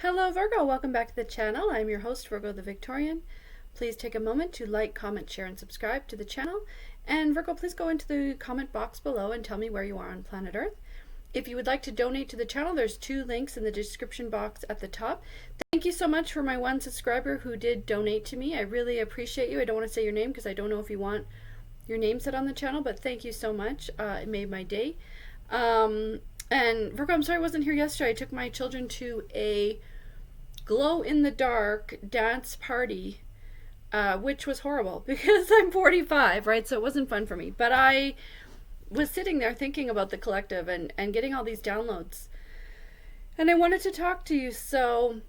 Hello Virgo, welcome back to the channel. I'm your host Virgo the Victorian. Please take a moment to like, comment, share, and subscribe to the channel. And Virgo, please go into the comment box below and tell me where you are on planet Earth. If you would like to donate to the channel, there's 2 links in the description box at the top. Thank you so much for my 1 subscriber who did donate to me. I really appreciate you. I don't want to say your name because I don't know if you want your name said on the channel, but thank you so much. It made my day. And Virgo, I'm sorry I wasn't here yesterday. I took my children to a glow-in-the-dark dance party, which was horrible because I'm 45, right? So it wasn't fun for me. But I was sitting there thinking about the collective and getting all these downloads. And I wanted to talk to you, so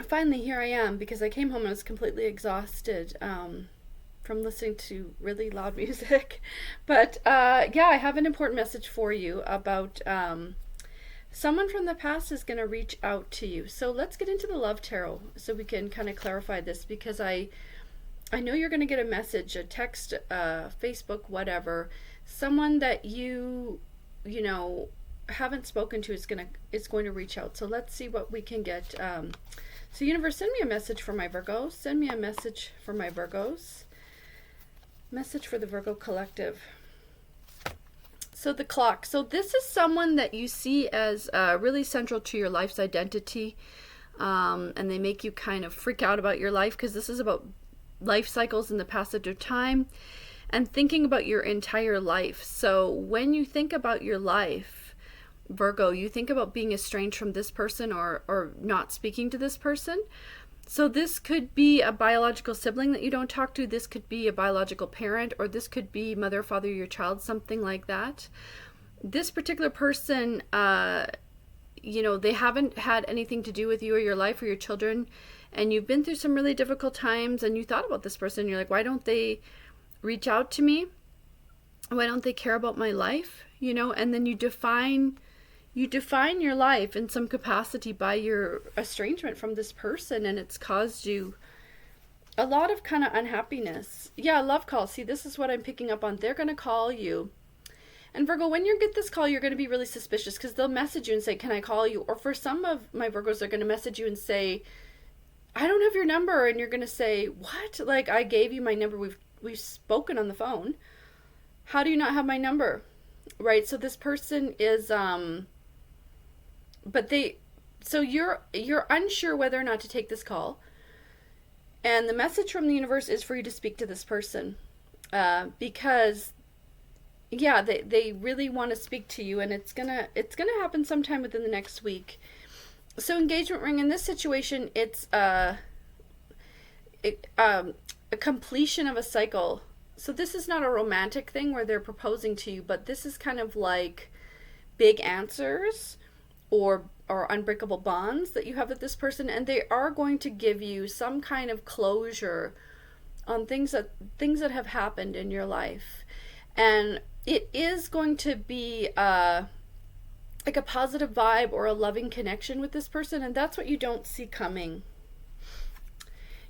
finally here I am, because I came home and was completely exhausted from listening to really loud music. But yeah, I have an important message for you about someone from the past is going to reach out to you. So let's get into the love tarot so we can kind of clarify this, because I know you're going to get a message, a text, Facebook, whatever. Someone that you know haven't spoken to is going to reach out. So let's see what we can get. So universe, send me a message for my Virgos. Send me a message for my Virgos. Message for the Virgo collective. So the clock. So this is someone that you see as really central to your life's identity, and they make you kind of freak out about your life, because this is about life cycles and the passage of time and thinking about your entire life. So when you think about your life, Virgo, you think about being estranged from this person or not speaking to this person. So this could be a biological sibling that you don't talk to. This could be a biological parent, or this could be mother, father, your child, something like that. This particular person, they haven't had anything to do with you or your life or your children, and you've been through some really difficult times, and you thought about this person. You're like, why don't they reach out to me? Why don't they care about my life? And then you define your life in some capacity by your estrangement from this person, and it's caused you a lot of kind of unhappiness. Yeah, love call. See, this is what I'm picking up on. They're going to call you. And Virgo, when you get this call, you're going to be really suspicious, because they'll message you and say, can I call you? Or for some of my Virgos, they're going to message you and say, I don't have your number. And you're going to say, what? Like, I gave you my number. We've spoken on the phone. How do you not have my number? Right? So this person is... so you're unsure whether or not to take this call, and the message from the universe is for you to speak to this person, because yeah, they really want to speak to you, and it's gonna happen sometime within the next week. So engagement ring, in this situation, it's a completion of a cycle. So this is not a romantic thing where they're proposing to you, but this is kind of like big answers or unbreakable bonds that you have with this person, and they are going to give you some kind of closure on things that have happened in your life, and it is going to be like a positive vibe or a loving connection with this person, and that's what you don't see coming.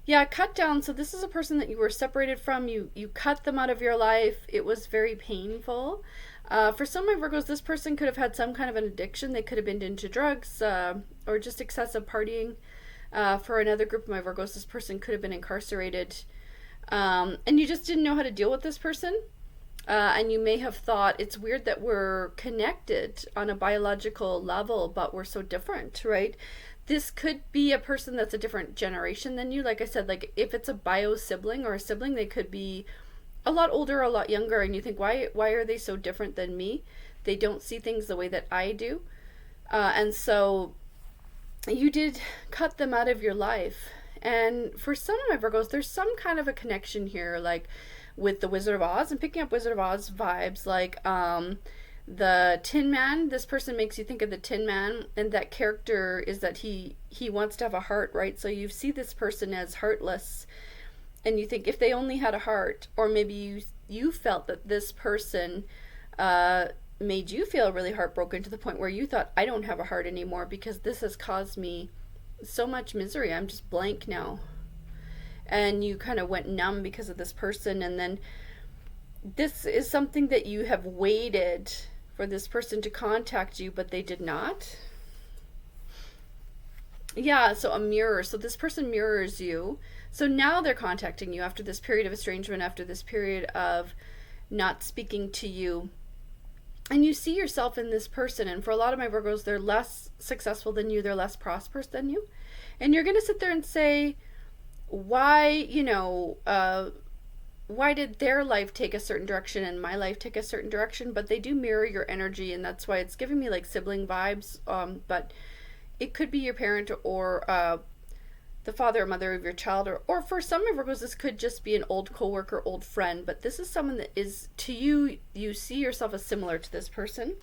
Yeah, cut down. So this is a person that you were separated from. You cut them out of your life. It was very painful. For some of my Virgos, this person could have had some kind of an addiction. They could have been into drugs or just excessive partying. For another group of my Virgos, this person could have been incarcerated. And you just didn't know how to deal with this person. And you may have thought, it's weird that we're connected on a biological level, but we're so different, right? This could be a person that's a different generation than you. Like I said, like if it's a bio sibling or a sibling, they could be a lot older or a lot younger, and you think, why are they so different than me? They don't see things the way that I do. And so you did cut them out of your life. And for some of my Virgos, there's some kind of a connection here, like with the Wizard of Oz. I'm picking up Wizard of Oz vibes, like the Tin Man. This person makes you think of the Tin Man, and that character is that he wants to have a heart, right? So you see this person as heartless, and you think if they only had a heart, or maybe you felt that this person made you feel really heartbroken to the point where you thought, I don't have a heart anymore because this has caused me so much misery. I'm just blank now. And you kind of went numb because of this person, and then this is something that you have waited for this person to contact you, but they did not. Yeah, so a mirror. So this person mirrors you. So now they're contacting you after this period of estrangement, after this period of not speaking to you. And you see yourself in this person. And for a lot of my Virgos, they're less successful than you, they're less prosperous than you. And you're going to sit there and say, why, why did their life take a certain direction and my life take a certain direction? But they do mirror your energy, and that's why it's giving me like sibling vibes. But it could be your parent, or the father or mother of your child, or for some Virgos, this could just be an old coworker, old friend. But this is someone that is, to you, you see yourself as similar to this person.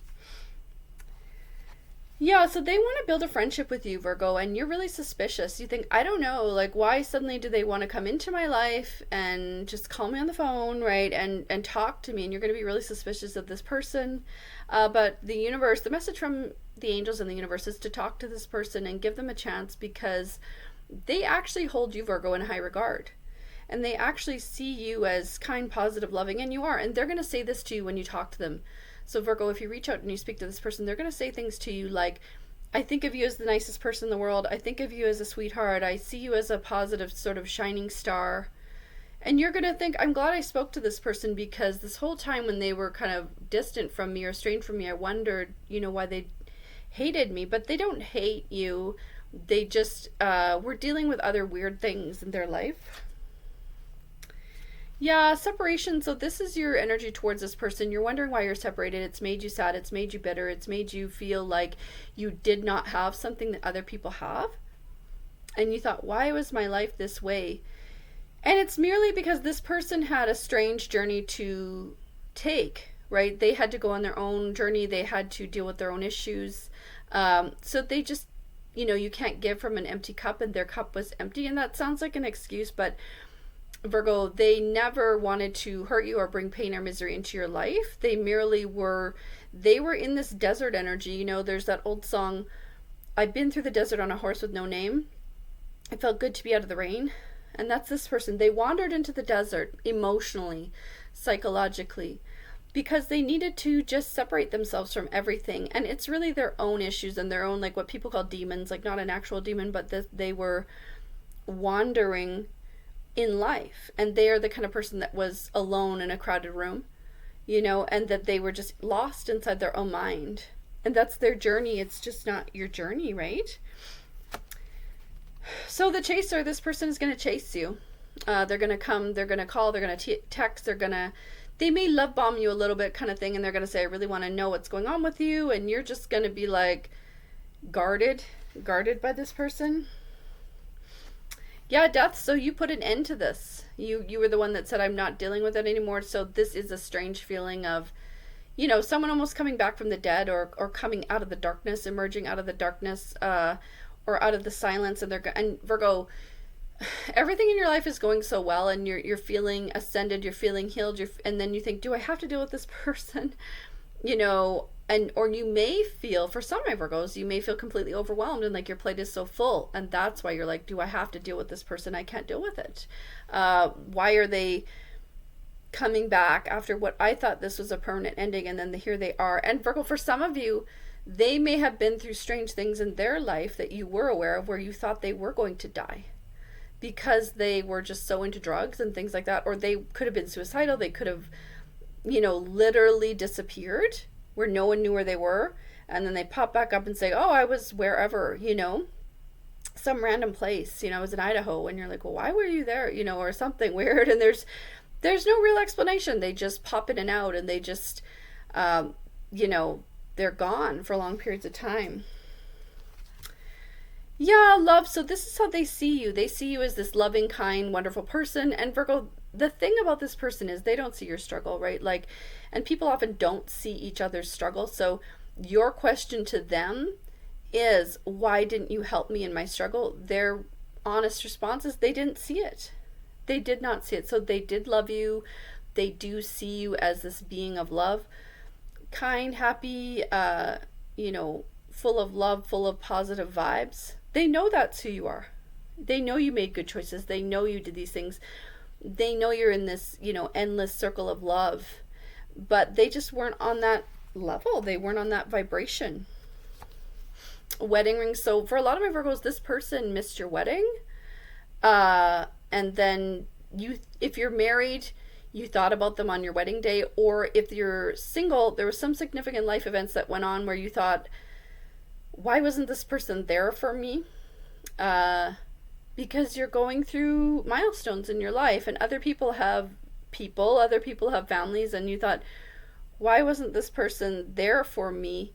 Yeah, so they want to build a friendship with you, Virgo, and you're really suspicious. You think, I don't know, like, why suddenly do they want to come into my life and just call me on the phone, right, and talk to me? And you're going to be really suspicious of this person. But the universe, the message from the angels and the universe is to talk to this person and give them a chance, because they actually hold you, Virgo, in high regard. And they actually see you as kind, positive, loving, and you are. And they're going to say this to you when you talk to them. So Virgo, if you reach out and you speak to this person, they're going to say things to you like, I think of you as the nicest person in the world. I think of you as a sweetheart. I see you as a positive sort of shining star. And you're going to think, I'm glad I spoke to this person, because this whole time when they were kind of distant from me or estranged from me, I wondered, why they hated me. But they don't hate you. They just were dealing with other weird things in their life. Yeah, separation. So this is your energy towards this person. You're wondering why you're separated. It's made you sad. It's made you bitter. It's made you feel like you did not have something that other people have. And you thought, why was my life this way? And it's merely because this person had a strange journey to take, right? They had to go on their own journey. They had to deal with their own issues. So they just, you can't give from an empty cup, and their cup was empty. And that sounds like an excuse, but Virgo, they never wanted to hurt you or bring pain or misery into your life. They merely they were in this desert energy. There's that old song, I've been through the desert on a horse with no name. It felt good to be out of the rain. And that's this person. They wandered into the desert emotionally, psychologically, because they needed to just separate themselves from everything. And it's really their own issues and their own, like what people call demons, like not an actual demon, but they were wandering in life, and they are the kind of person that was alone in a crowded room, and that they were just lost inside their own mind, and that's their journey. It's just not your journey, right? So the chaser, this person is going to chase you. They're going to come, they're going to call, they're going to text, they may love bomb you a little bit, kind of thing, and they're going to say, I really want to know what's going on with you, and you're just going to be like guarded by this person. Yeah, death. So you put an end to this. You were the one that said, I'm not dealing with it anymore. So this is a strange feeling of, someone almost coming back from the dead, or coming out of the darkness, emerging out of the darkness, or out of the silence. And Virgo, everything in your life is going so well, and you're feeling ascended, you're feeling healed, and then you think, do I have to deal with this person? Or you may feel, for some of my Virgos, you may feel completely overwhelmed and like your plate is so full, and that's why you're like, do I have to deal with this person? I can't deal with it. Why are they coming back after what I thought this was a permanent ending, and then here they are? And Virgo, for some of you, they may have been through strange things in their life that you were aware of, where you thought they were going to die because they were just so into drugs and things like that, or they could have been suicidal. They could have, literally disappeared, where no one knew where they were, and then they pop back up and say, oh, I was wherever, some random place, I was in Idaho, and you're like, well, why were you there, or something weird, and there's no real explanation. They just pop in and out, and they just, they're gone for long periods of time. Yeah, love. So this is how they see you. They see you as this loving, kind, wonderful person. And Virgo, the thing about this person is they don't see your struggle, right? Like, and people often don't see each other's struggle. So your question to them is, why didn't you help me in my struggle? Their honest response is they didn't see it. They did not see it. So they did love you. They do see you as this being of love, kind, happy, full of love, full of positive vibes. They know that's who you are. They know you made good choices. They know you did these things. They know you're in this, endless circle of love. But they just weren't on that level. They weren't on that vibration. wedding ring. So for a lot of my Virgos, this person missed your wedding. And then if you're married, you thought about them on your wedding day, or if you're single, there was some significant life events that went on where you thought, why wasn't this person there for me? Because you're going through milestones in your life, and other people have families, and you thought, why wasn't this person there for me?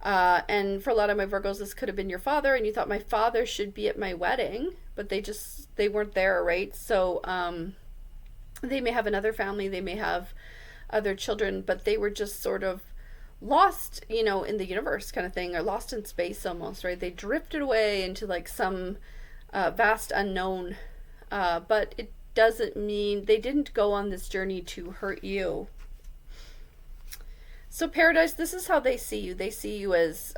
And for a lot of my Virgos, this could have been your father, and you thought, my father should be at my wedding, but they weren't there, right? So they may have another family, they may have other children, but they were just sort of lost, in the universe kind of thing, or lost in space almost, right? They drifted away into like some vast unknown, but it doesn't mean they didn't go on this journey to hurt you. So Paradise, this is how they see you. They see you as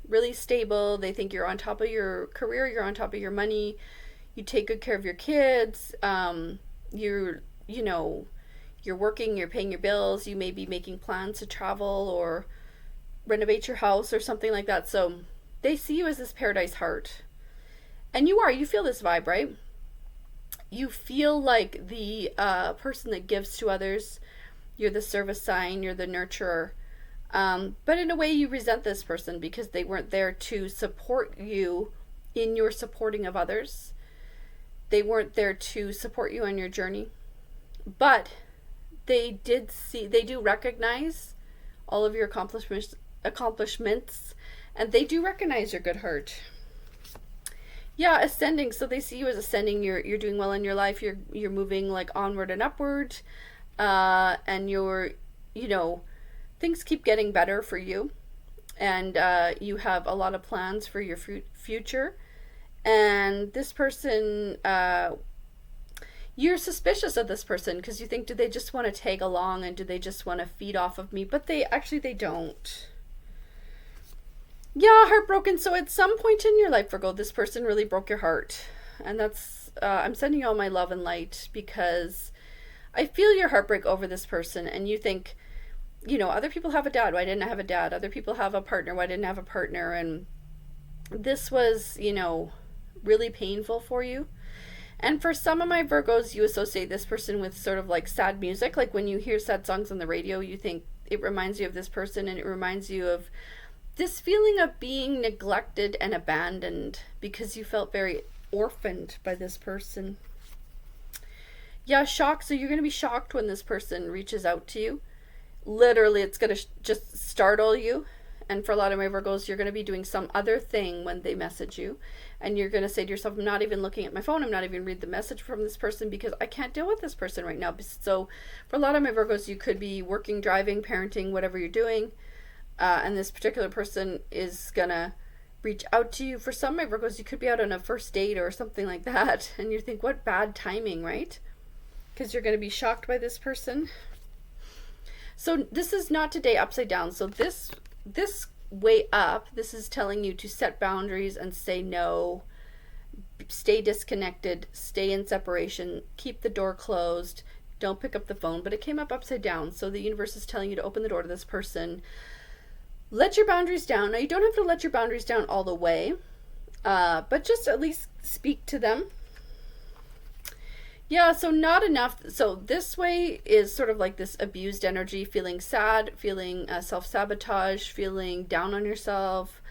really stable. They think you're on top of your career, you're on top of your money, you take good care of your kids, you're working, you're paying your bills, you may be making plans to travel or renovate your house or something like that. So they see you as this paradise heart. And you feel this vibe, right? You feel like the person that gives to others. You're the service sign, you're the nurturer. But in a way, you resent this person because they weren't there to support you in your supporting of others. They weren't there to support you on your journey. But they do recognize all of your accomplishments, and they do recognize your good heart. Yeah, ascending. So they see you as ascending. You're doing well in your life. You're moving like onward and upward. And things keep getting better for you, and you have a lot of plans for your future. And this person, you're suspicious of this person because you think, do they just want to tag along, and do they just want to feed off of me? But they don't. Yeah, heartbroken. So at some point in your life, Virgo, this person really broke your heart, and that's I'm sending you all my love and light, because I feel your heartbreak over this person, and you think, other people have a dad, why didn't I have a dad? Other people have a partner, why didn't I have a partner? And this was, really painful for you. And for some of my Virgos, you associate this person with sort of like sad music. Like when you hear sad songs on the radio, you think it reminds you of this person, and it reminds you of this feeling of being neglected and abandoned because you felt very orphaned by this person. Yeah, shock. So you're going to be shocked when this person reaches out to you. Literally, it's going to just startle you. And for a lot of my Virgos, you're going to be doing some other thing when they message you. And you're going to say to yourself, I'm not even looking at my phone. I'm not even reading the message from this person because I can't deal with this person right now. So for a lot of my Virgos, you could be working, driving, parenting, whatever you're doing. And this particular person is going to reach out to you. For some of my Virgos, you could be out on a first date or something like that. And you think, what bad timing, right? Because you're going to be shocked by this person. So this is not today upside down. So this way up, this is telling you to set boundaries and say no, stay disconnected, stay in separation, keep the door closed, don't pick up the phone. But it came up upside down. So the universe is telling you to open the door to this person. Let your boundaries down. Now, you don't have to let your boundaries down all the way, but just at least speak to them. Yeah, so not enough. So this way is sort of like this abused energy, feeling sad, feeling self-sabotage, feeling down on yourself,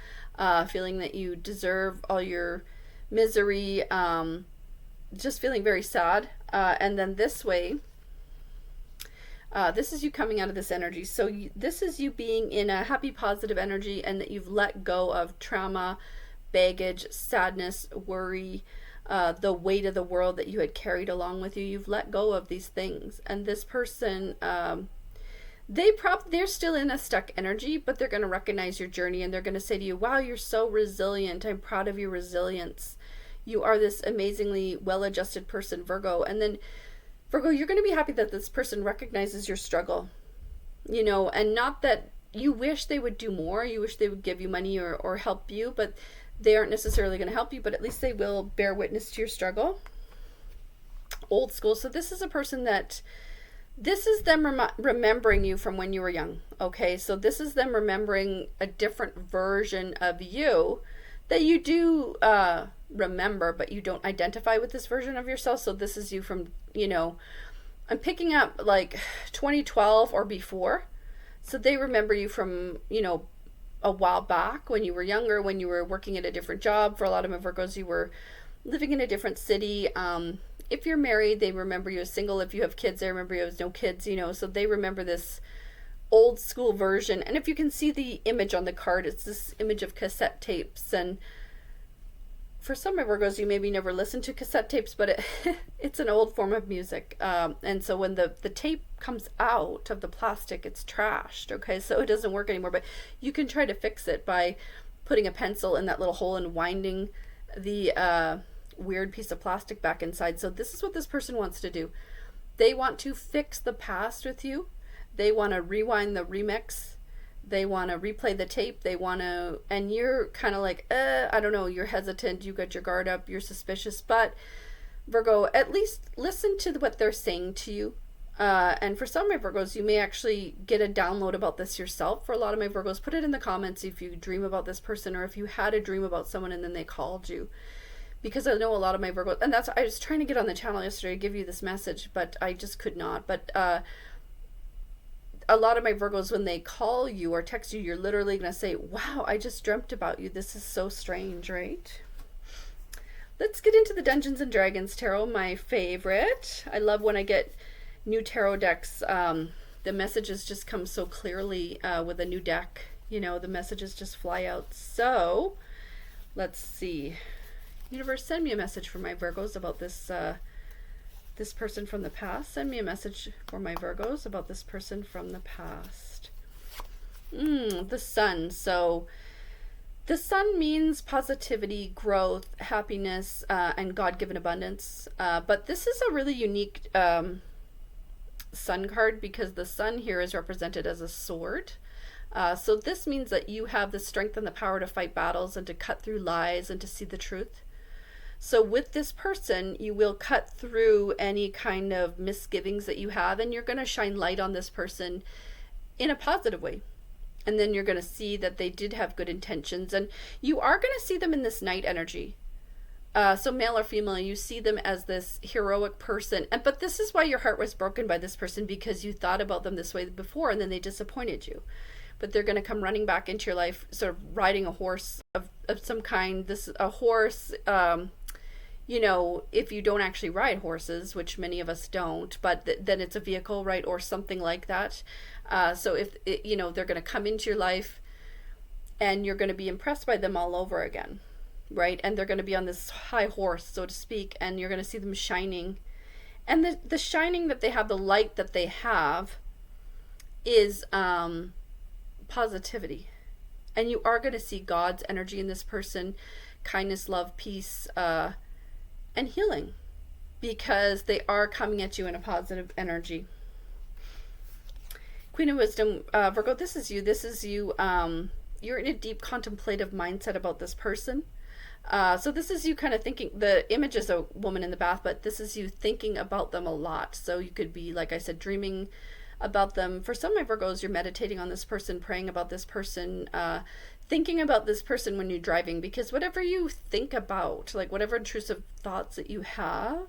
feeling that you deserve all your misery, just feeling very sad. And then this way, this is you coming out of this energy. So this is you being in a happy, positive energy, and that you've let go of trauma, baggage, sadness, worry, the weight of the world that you had carried along with you. You've let go of these things. And this person, they're still in a stuck energy, but they're going to recognize your journey, and they're going to say to you, wow, you're so resilient. I'm proud of your resilience. You are this amazingly well-adjusted person, Virgo. And then Virgo, you're going to be happy that this person recognizes your struggle, and not that you wish they would do more. You wish they would give you money or help you, but they aren't necessarily going to help you, but at least they will bear witness to your struggle. Old school. So this is a person that This is them remembering you from when you were young. Okay, so this is them remembering a different version of you that you do remember, but you don't identify with this version of yourself. So this is you from, I'm picking up like 2012 or before. So they remember you from, a while back when you were younger, when you were working at a different job. For a lot of my Virgos, you were living in a different city. If you're married, they remember you as single. If you have kids, they remember you as no kids, so they remember this old school version. And if you can see the image on the card, it's this image of cassette tapes. And for some of Virgos, you maybe never listened to cassette tapes, but it's an old form of music. And so when the tape comes out of the plastic, it's trashed, okay? So it doesn't work anymore. But you can try to fix it by putting a pencil in that little hole and winding the weird piece of plastic back inside. So this is what this person wants to do. They want to fix the past with you. They want to rewind the remix. They want to replay the tape. They want to, and you're kind of like, I don't know, you're hesitant, you got your guard up, you're suspicious. But Virgo, at least listen to what they're saying to you. And for some of my Virgos, you may actually get a download about this yourself. For a lot of my Virgos, put it in the comments if you dream about this person, or if you had a dream about someone and then they called you. Because I know a lot of my Virgos, and I was trying to get on the channel yesterday to give you this message, but I just could not. But a lot of my Virgos, when they call you or text you, you're literally going to say, wow, I just dreamt about you. This is so strange, right? Let's get into the Dungeons and Dragons Tarot, my favorite. I love when I get new tarot decks. The messages just come so clearly with a new deck. The messages just fly out. So let's see. Universe, send me a message for my Virgos about this this person from the past. Send me a message for my Virgos about this person from the past. The Sun. So the Sun means positivity, growth, happiness, and God-given abundance. But this is a really unique Sun card because the Sun here is represented as a sword. So this means that you have the strength and the power to fight battles and to cut through lies and to see the truth. So with this person, you will cut through any kind of misgivings that you have, and you're going to shine light on this person in a positive way. And then you're going to see that they did have good intentions, and you are going to see them in this knight energy. So male or female, you see them as this heroic person. But this is why your heart was broken by this person, because you thought about them this way before and then they disappointed you. But they're going to come running back into your life, sort of riding a horse of some kind. A horse, if you don't actually ride horses, which many of us don't, but then it's a vehicle, right? Or something like that. So if, they're going to come into your life and you're going to be impressed by them all over again, right? And they're going to be on this high horse, so to speak, and you're going to see them shining. And the shining that they have, the light that they have is positivity. And you are going to see God's energy in this person, kindness, love, peace, and healing, because they are coming at you in a positive energy. Queen of Wisdom, Virgo, this is you. You're in a deep contemplative mindset about this person. So this is you kind of thinking, the image is a woman in the bath, but this is you thinking about them a lot. So you could be, like I said, dreaming about them. For some of my Virgos, you're meditating on this person, praying about this person, thinking about this person when you're driving, because whatever you think about, like whatever intrusive thoughts that you have,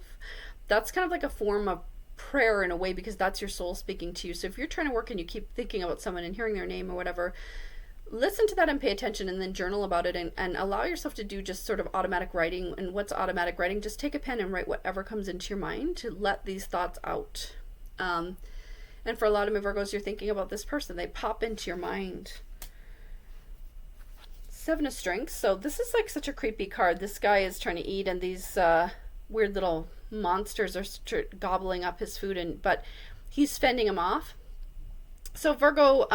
that's kind of like a form of prayer in a way, because that's your soul speaking to you. So if you're trying to work and you keep thinking about someone and hearing their name or whatever, listen to that and pay attention, and then journal about it, and allow yourself to do just sort of automatic writing. And what's automatic writing? Just take a pen and write whatever comes into your mind to let these thoughts out. And for a lot of my Virgos, you're thinking about this person. They pop into your mind. Seven of Strengths. So this is like such a creepy card. This guy is trying to eat, and these weird little monsters are gobbling up his food, but he's fending them off. So Virgo,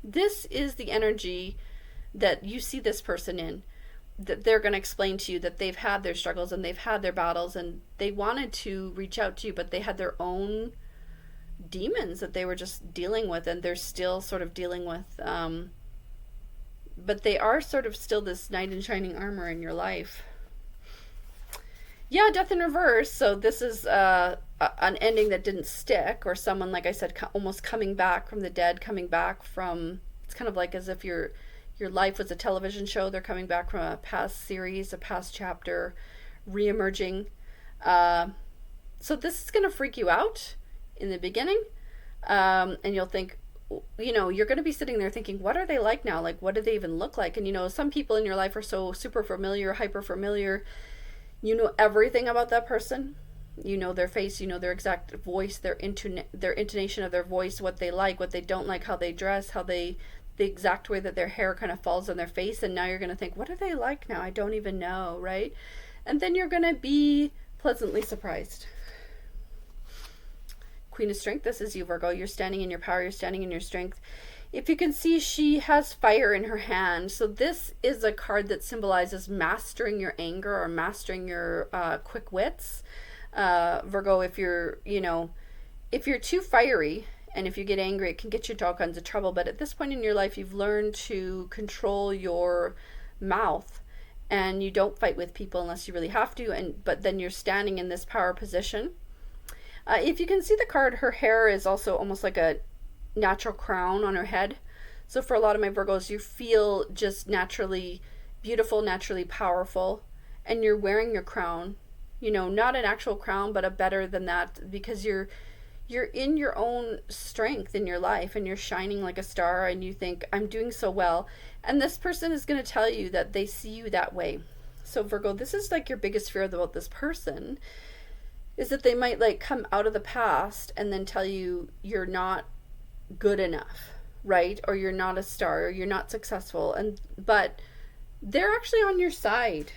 this is the energy that you see this person in, that they're going to explain to you that they've had their struggles and they've had their battles, and they wanted to reach out to you, but they had their own demons that they were just dealing with, and they're still sort of dealing with, but they are sort of still this knight in shining armor in your life. Yeah, Death in Reverse. So this is a an ending that didn't stick, or someone, like I said, almost coming back from the dead, coming back from, it's kind of like as if your life was a television show. They're coming back from a past series, a past chapter, re-emerging. So this is going to freak you out in the beginning, and you'll think, you're going to be sitting there thinking, what are they like now? Like, what do they even look like? And some people in your life are so super familiar, hyper familiar. You know everything about that person. You know their face, you know their exact voice, their intonation of their voice, what they like, what they don't like, how they dress, the exact way that their hair kind of falls on their face. And now you're going to think, what are they like now? I don't even know, right? And then you're going to be pleasantly surprised. Queen of Strength, this is you, Virgo. You're standing in your power, you're standing in your strength. If you can see, she has fire in her hand. So this is a card that symbolizes mastering your anger or mastering your quick wits. Virgo, if you're too fiery and if you get angry, it can get you into all kinds of trouble. But at this point in your life, you've learned to control your mouth, and you don't fight with people unless you really have to. But then you're standing in this power position. If you can see the card, her hair is also almost like a natural crown on her head. So for a lot of my Virgos, you feel just naturally beautiful, naturally powerful, and you're wearing your crown. Not an actual crown, but a better than that, because you're in your own strength in your life, and you're shining like a star, and you think, I'm doing so well. And this person is going to tell you that they see you that way. So Virgo, this is like your biggest fear about this person, is that they might like come out of the past and then tell you you're not good enough, right? Or you're not a star, or you're not successful. But they're actually on your side.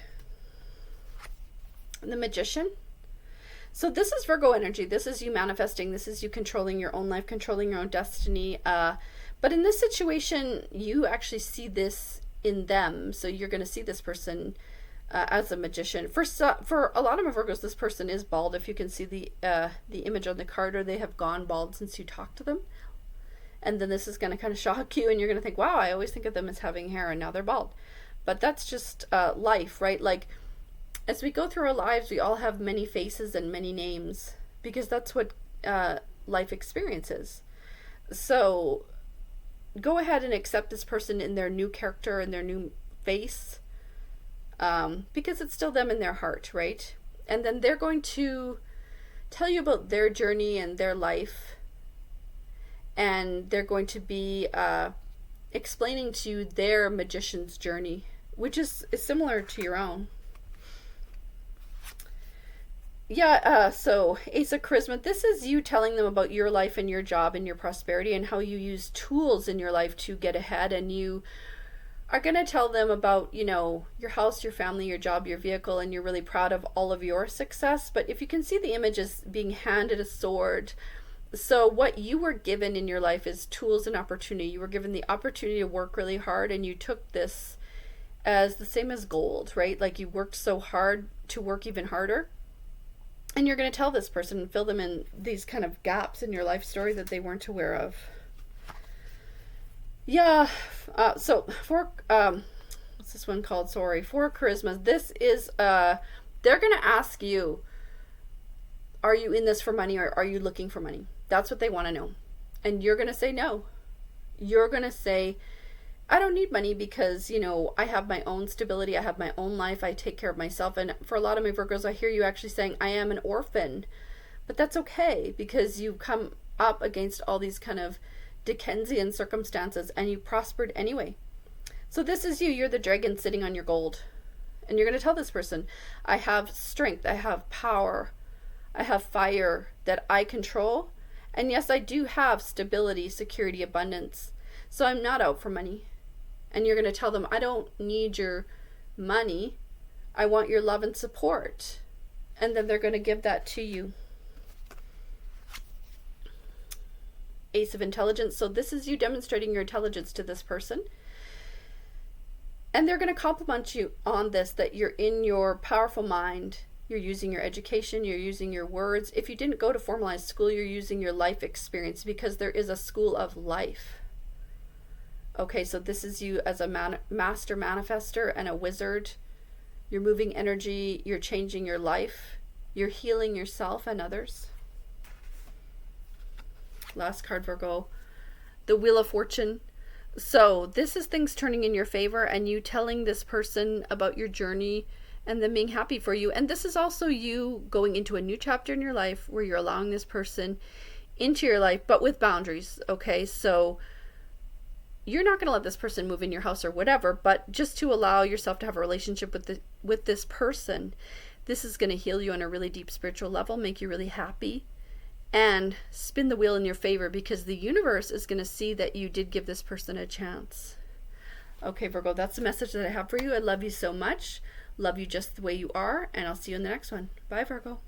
The Magician. So this is Virgo energy. This is you manifesting. This is you controlling your own life, controlling your own destiny. But in this situation, you actually see this in them. So you're going to see this person as a magician. For a lot of my Virgos, this person is bald. If you can see the image on the card, or they have gone bald since you talked to them. And then this is going to kind of shock you, and you're going to think, wow, I always think of them as having hair, and now they're bald. But that's just life, right? Like, as we go through our lives, we all have many faces and many names, because that's what life experiences. So go ahead and accept this person in their new character and their new face, because it's still them in their heart, right? And then they're going to tell you about their journey and their life, and they're going to be explaining to you their magician's journey, which is similar to your own. So Ace of Charisma, this is you telling them about your life and your job and your prosperity, and how you use tools in your life to get ahead. And you are going to tell them about, your house, your family, your job, your vehicle, and you're really proud of all of your success. But if you can see, the image is being handed a sword. So what you were given in your life is tools and opportunity. You were given the opportunity to work really hard, and you took this as the same as gold, right? Like, you worked so hard to work even harder. And you're going to tell this person and fill them in these kind of gaps in your life story that they weren't aware of. So for, what's this one called? Sorry. For Charisma, this is, they're going to ask you, are you in this for money, or are you looking for money? That's what they want to know. And you're going to say no. You're going to say, I don't need money, because, I have my own stability. I have my own life. I take care of myself. And for a lot of my Virgos, I hear you actually saying, I am an orphan. But that's okay, because you come up against all these kind of Dickensian circumstances, and you prospered anyway. So this is you. You're the dragon sitting on your gold. And you're going to tell this person, I have strength. I have power. I have fire that I control. And yes, I do have stability, security, abundance. So I'm not out for money. And you're going to tell them, I don't need your money. I want your love and support. And then they're going to give that to you. Ace of Intelligence. So this is you demonstrating your intelligence to this person. And they're going to compliment you on this, that you're in your powerful mind. You're using your education. You're using your words. If you didn't go to formalized school, you're using your life experience, because there is a school of life. Okay, so this is you as a master manifester and a wizard. You're moving energy. You're changing your life. You're healing yourself and others. last card, Virgo. The Wheel of Fortune. So this is things turning in your favor and you telling this person about your journey and them being happy for you. And this is also you going into a new chapter in your life where you're allowing this person into your life, but with boundaries. Okay, so you're not going to let this person move in your house or whatever, but just to allow yourself to have a relationship with this person. This is going to heal you on a really deep spiritual level, make you really happy, and spin the wheel in your favor, because the universe is going to see that you did give this person a chance. Okay, Virgo, that's the message that I have for you. I love you so much. Love you just the way you are, and I'll see you in the next one. Bye, Virgo.